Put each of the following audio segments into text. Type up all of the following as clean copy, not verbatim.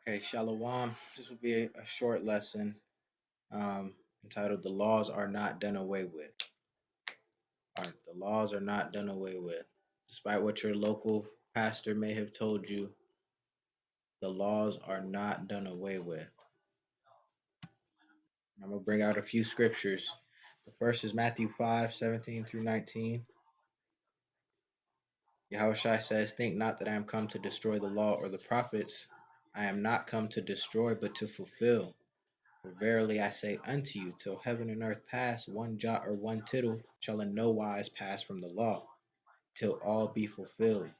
Okay, Shalom. This will be a short lesson entitled "The Laws Are Not Done Away With." The laws are not done away with. Despite what your local pastor may have told you, the laws are not done away with. I'm going to bring out a few scriptures. The first is Matthew 5:17 through 19. Yahushua says, "Think not that I am come to destroy the law or the prophets. I am not come to destroy, but to fulfill. For verily I say unto you, till heaven and earth pass, one jot or one tittle shall in no wise pass from the law, till all be fulfilled.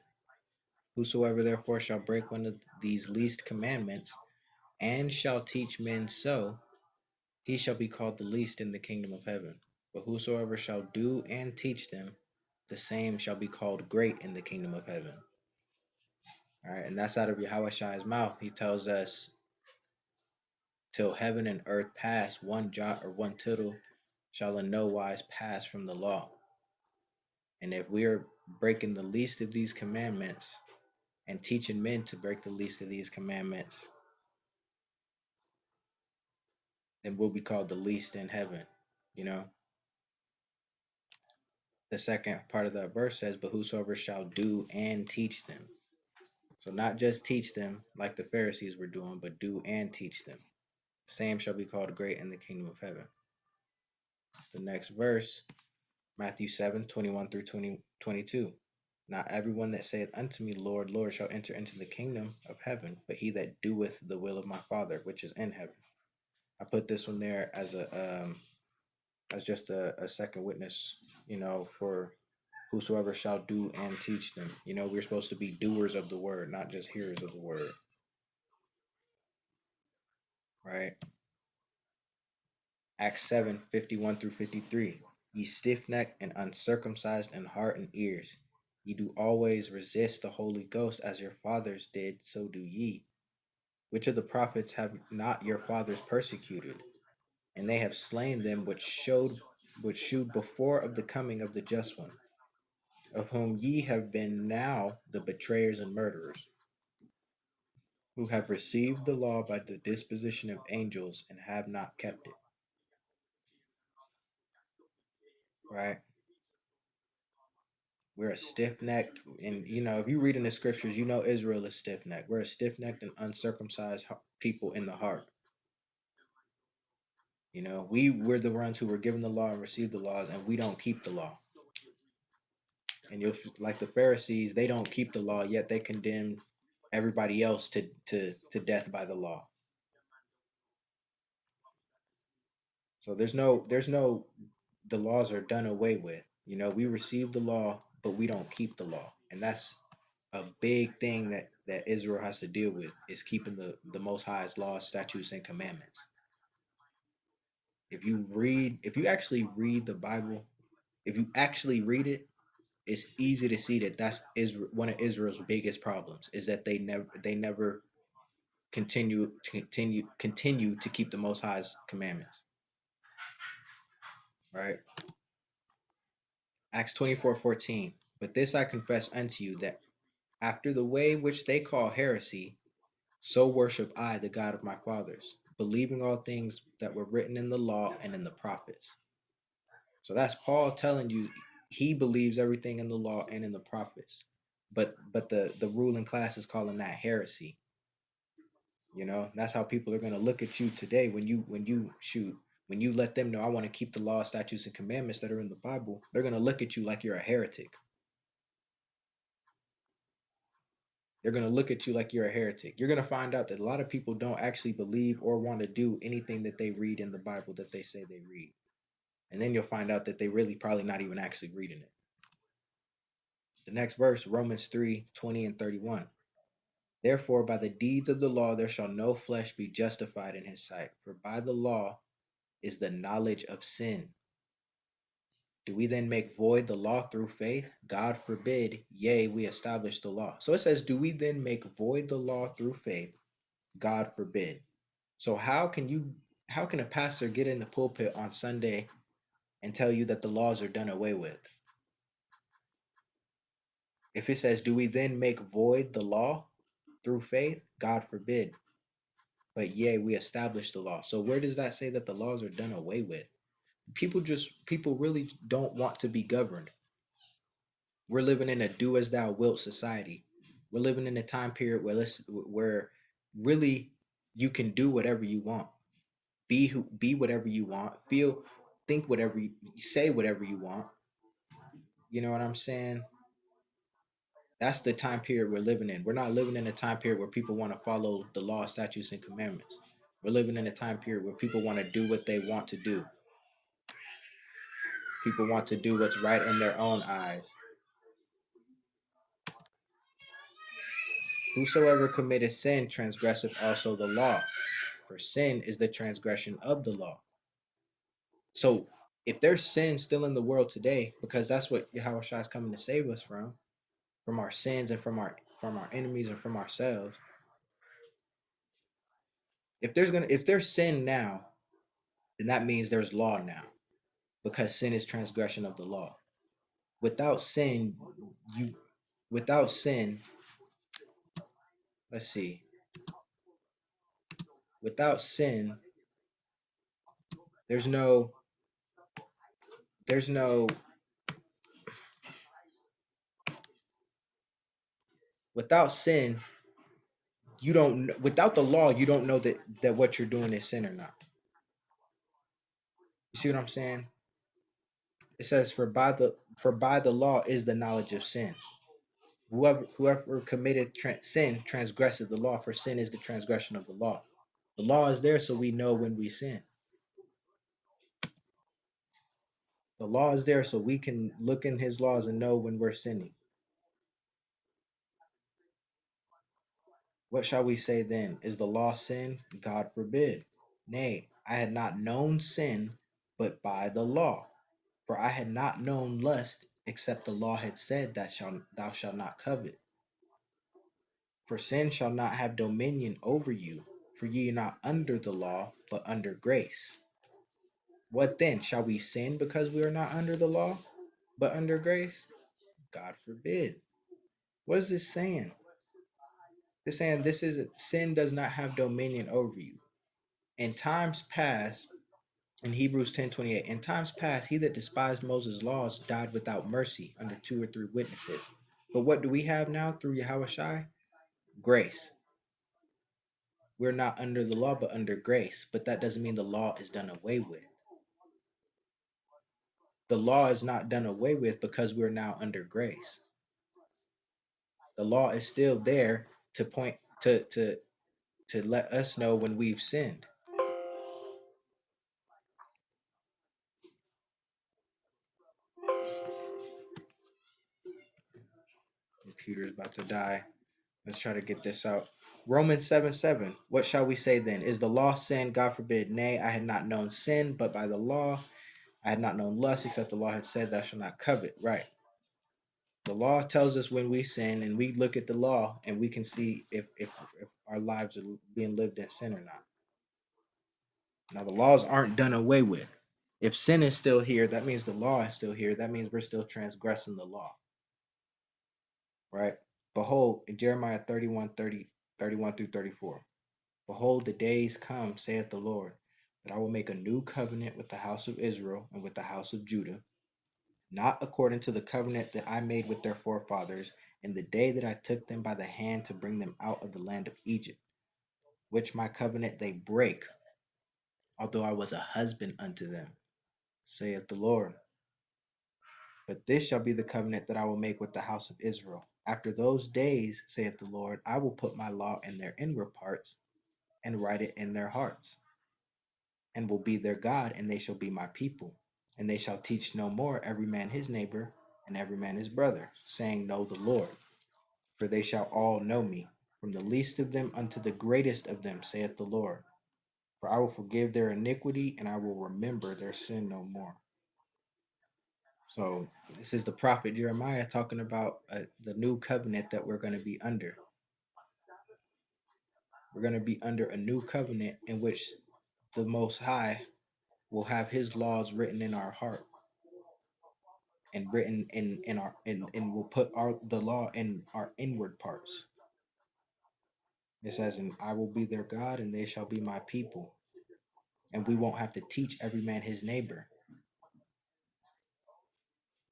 Whosoever therefore shall break one of these least commandments, and shall teach men so, he shall be called the least in the kingdom of heaven. But whosoever shall do and teach them, the same shall be called great in the kingdom of heaven." All right, and that's out of Yahushai's mouth. He tells us, till heaven and earth pass, one jot or one tittle shall in no wise pass from the law. And if we are breaking the least of these commandments and teaching men to break the least of these commandments, then we'll be called the least in heaven. You know, the second part of that verse says, "But whosoever shall do and teach them." So not just teach them like the Pharisees were doing, but do and teach them. The same shall be called great in the kingdom of heaven. The next verse, Matthew 7:21 through 22. "Not everyone that saith unto me, Lord, Lord, shall enter into the kingdom of heaven, but he that doeth the will of my Father which is in heaven." I put this one there as just a second witness, for whosoever shall do and teach them. We're supposed to be doers of the word, not just hearers of the word, right? Acts 7:51 through 53. "Ye stiff necked and uncircumcised in heart and ears, ye do always resist the Holy Ghost, as your fathers did, so do ye. Which of the prophets have not your fathers persecuted? And they have slain them which shewed before of the coming of the just one, of whom ye have been now the betrayers and murderers, who have received the law by the disposition of angels and have not kept it." Right? We're a stiff necked, and if you read in the scriptures, Israel is stiff necked. We're a stiff necked and uncircumcised people in the heart. We're the ones who were given the law and received the laws, and we don't keep the law. And you'll, like the Pharisees, they don't keep the law, yet they condemn everybody else to death by the law. So there's no the laws are done away with. We receive the law, but we don't keep the law, and that's a big thing that Israel has to deal with, is keeping the Most High's laws, statutes, and commandments. If you actually read the Bible, if you actually read it, it's easy to see that that's Israel. One of Israel's biggest problems is that they never continue to keep the Most High's commandments. Right? Acts 24:14. "But this I confess unto you, that after the way which they call heresy, so worship I the God of my fathers, believing all things that were written in the law and in the prophets." So that's Paul telling you he believes everything in the law and in the prophets. But the ruling class is calling that heresy. That's how people are going to look at you today when you let them know, "I want to keep the law, statutes, and commandments that are in the Bible." They're going to look at you like you're a heretic. They're going to look at you like you're a heretic. You're going to find out that a lot of people don't actually believe or want to do anything that they read in the Bible that they say they read. And then you'll find out that they really probably not even actually reading it. The next verse, Romans 3:20 and 31. "Therefore, by the deeds of the law, there shall no flesh be justified in his sight. For by the law is the knowledge of sin. Do we then make void the law through faith? God forbid. Yea, we establish the law." So it says, do we then make void the law through faith? God forbid. So how can a pastor get in the pulpit on Sunday and tell you that the laws are done away with? If it says, do we then make void the law through faith? God forbid. but yea, we establish the law. So where does that say that the laws are done away with? People really don't want to be governed. We're living in a do as thou wilt society. We're living in a time period where really you can do whatever you want, be whatever you want, feel, think whatever you say, whatever you want. You know what I'm saying? That's the time period we're living in. We're not living in a time period where people want to follow the law, statutes, and commandments. We're living in a time period where people want to do what they want to do. People want to do what's right in their own eyes. Whosoever committeth sin transgresseth also the law, for sin is the transgression of the law. So if there's sin still in the world today, because that's what Yahweh Shai is coming to save us from our sins and from our enemies and from ourselves. If there's sin now, then that means there's law now, because sin is transgression of the law. Without sin, you without sin, let's see, without sin, there's no there's no without sin, you don't without the law, you don't know that what you're doing is sin or not. You see what I'm saying? It says for by the law is the knowledge of sin. Whoever committed sin transgressed the law, for sin is the transgression of the law. The law is there so we know when we sin. The law is there so we can look in his laws and know when we're sinning. What shall we say then? Is the law sin? God forbid. Nay, I had not known sin but by the law. For I had not known lust, except the law had said that thou shalt not covet. For sin shall not have dominion over you, for ye are not under the law, but under grace. What then? Shall we sin because we are not under the law, but under grace? God forbid. What is this saying? It's saying sin does not have dominion over you. In times past, in Hebrews 10:28, in times past, he that despised Moses' laws died without mercy under 2 or 3 witnesses. But what do we have now through Yahweh Shai? Grace. We're not under the law, but under grace. But that doesn't mean the law is done away with. The law is not done away with because we're now under grace. The law is still there to point to let us know when we've sinned. Computer's about to die. Let's try to get this out. Romans 7:7. What shall we say then? Is the law sin? God forbid. Nay, I had not known sin, but by the law. I had not known lust, except the law had said, thou shalt not covet. Right. The law tells us when we sin, and we look at the law and we can see if our lives are being lived in sin or not. Now, the laws aren't done away with. If sin is still here, that means the law is still here. That means we're still transgressing the law. Right? Behold, in Jeremiah 31 through 34. Behold, the days come, saith the Lord, that I will make a new covenant with the house of Israel and with the house of Judah, not according to the covenant that I made with their forefathers in the day that I took them by the hand to bring them out of the land of Egypt, which my covenant they break, although I was a husband unto them, saith the Lord. But this shall be the covenant that I will make with the house of Israel. After those days, saith the Lord, I will put my law in their inward parts and write it in their hearts, and will be their God, and they shall be my people. And they shall teach no more every man his neighbor and every man his brother, saying, Know the Lord. For they shall all know me, from the least of them unto the greatest of them, saith the Lord. For I will forgive their iniquity, and I will remember their sin no more. So this is the prophet Jeremiah talking about the new covenant that we're going to be under. We're going to be under a new covenant in which the Most High will have his laws written in our heart and written in our and will put the law in our inward parts. It says, and I will be their God and they shall be my people. And we won't have to teach every man his neighbor.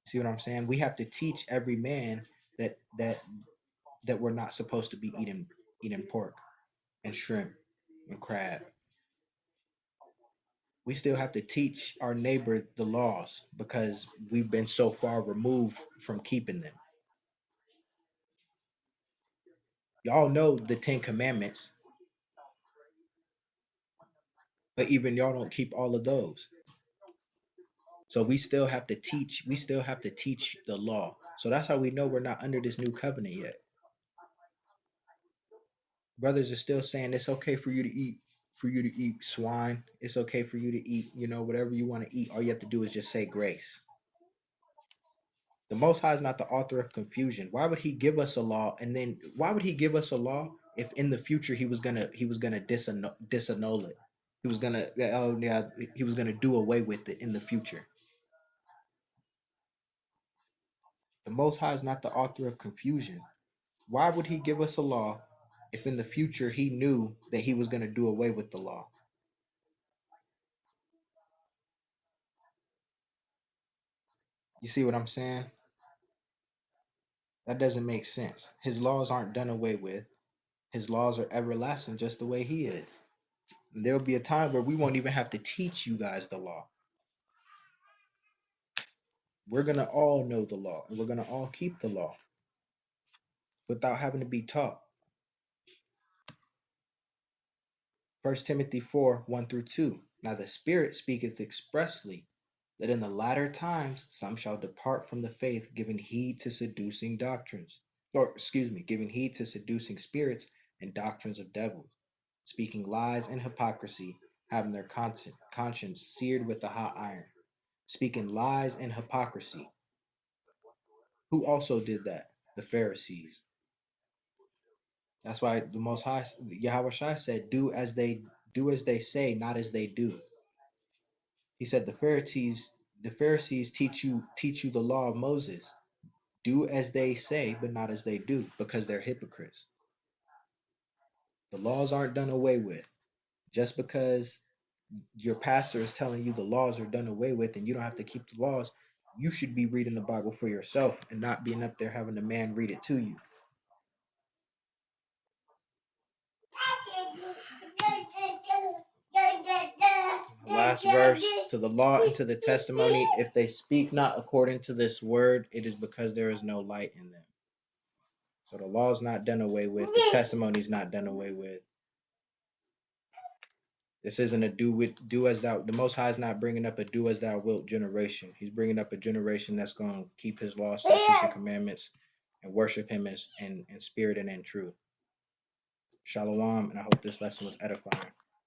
See what I'm saying? We have to teach every man that we're not supposed to be eating pork and shrimp and crab. We still have to teach our neighbor the laws because we've been so far removed from keeping them. Y'all know the 10 Commandments, but even y'all don't keep all of those. So we still have to teach the law. So that's how we know we're not under this new covenant yet. Brothers are still saying it's okay for you to eat swine. It's okay for you to eat, whatever you want to eat. All you have to do is just say grace. The Most High is not the author of confusion. Why would He give us a law, and then why would He give us a law if in the future He was gonna disannul it? He was gonna oh yeah He was gonna do away with it in the future. The Most High is not the author of confusion. Why would He give us a law if in the future He knew that He was gonna do away with the law? You see what I'm saying? That doesn't make sense. His laws aren't done away with. His laws are everlasting, just the way He is. And there'll be a time where we won't even have to teach you guys the law. We're going to all know the law and we're going to all keep the law without having to be taught. 1 Timothy 4 1 through 2. Now the Spirit speaketh expressly that in the latter times some shall depart from the faith, giving heed to seducing doctrines. Or, excuse me, giving heed to seducing spirits and doctrines of devils, speaking lies and hypocrisy, having their conscience seared with a hot iron. Speaking lies and hypocrisy. Who also did that? The Pharisees. That's why the Most High, Yahweh Shai said, "Do as they say, not as they do." He said, "The Pharisees teach you the law of Moses. Do as they say, but not as they do, because they're hypocrites." The laws aren't done away with. Just because your pastor is telling you the laws are done away with and you don't have to keep the laws, you should be reading the Bible for yourself and not being up there having a man read it to you. Last verse, to the law and to the testimony, if they speak not according to this word, it is because there is no light in them. So the law is not done away with. The testimony is not done away with. This isn't a do as thou. The Most High is not bringing up a do as thou wilt generation. He's bringing up a generation that's going to keep His law, statutes, and commandments, and worship Him in spirit and in truth. Shalom, and I hope this lesson was edifying.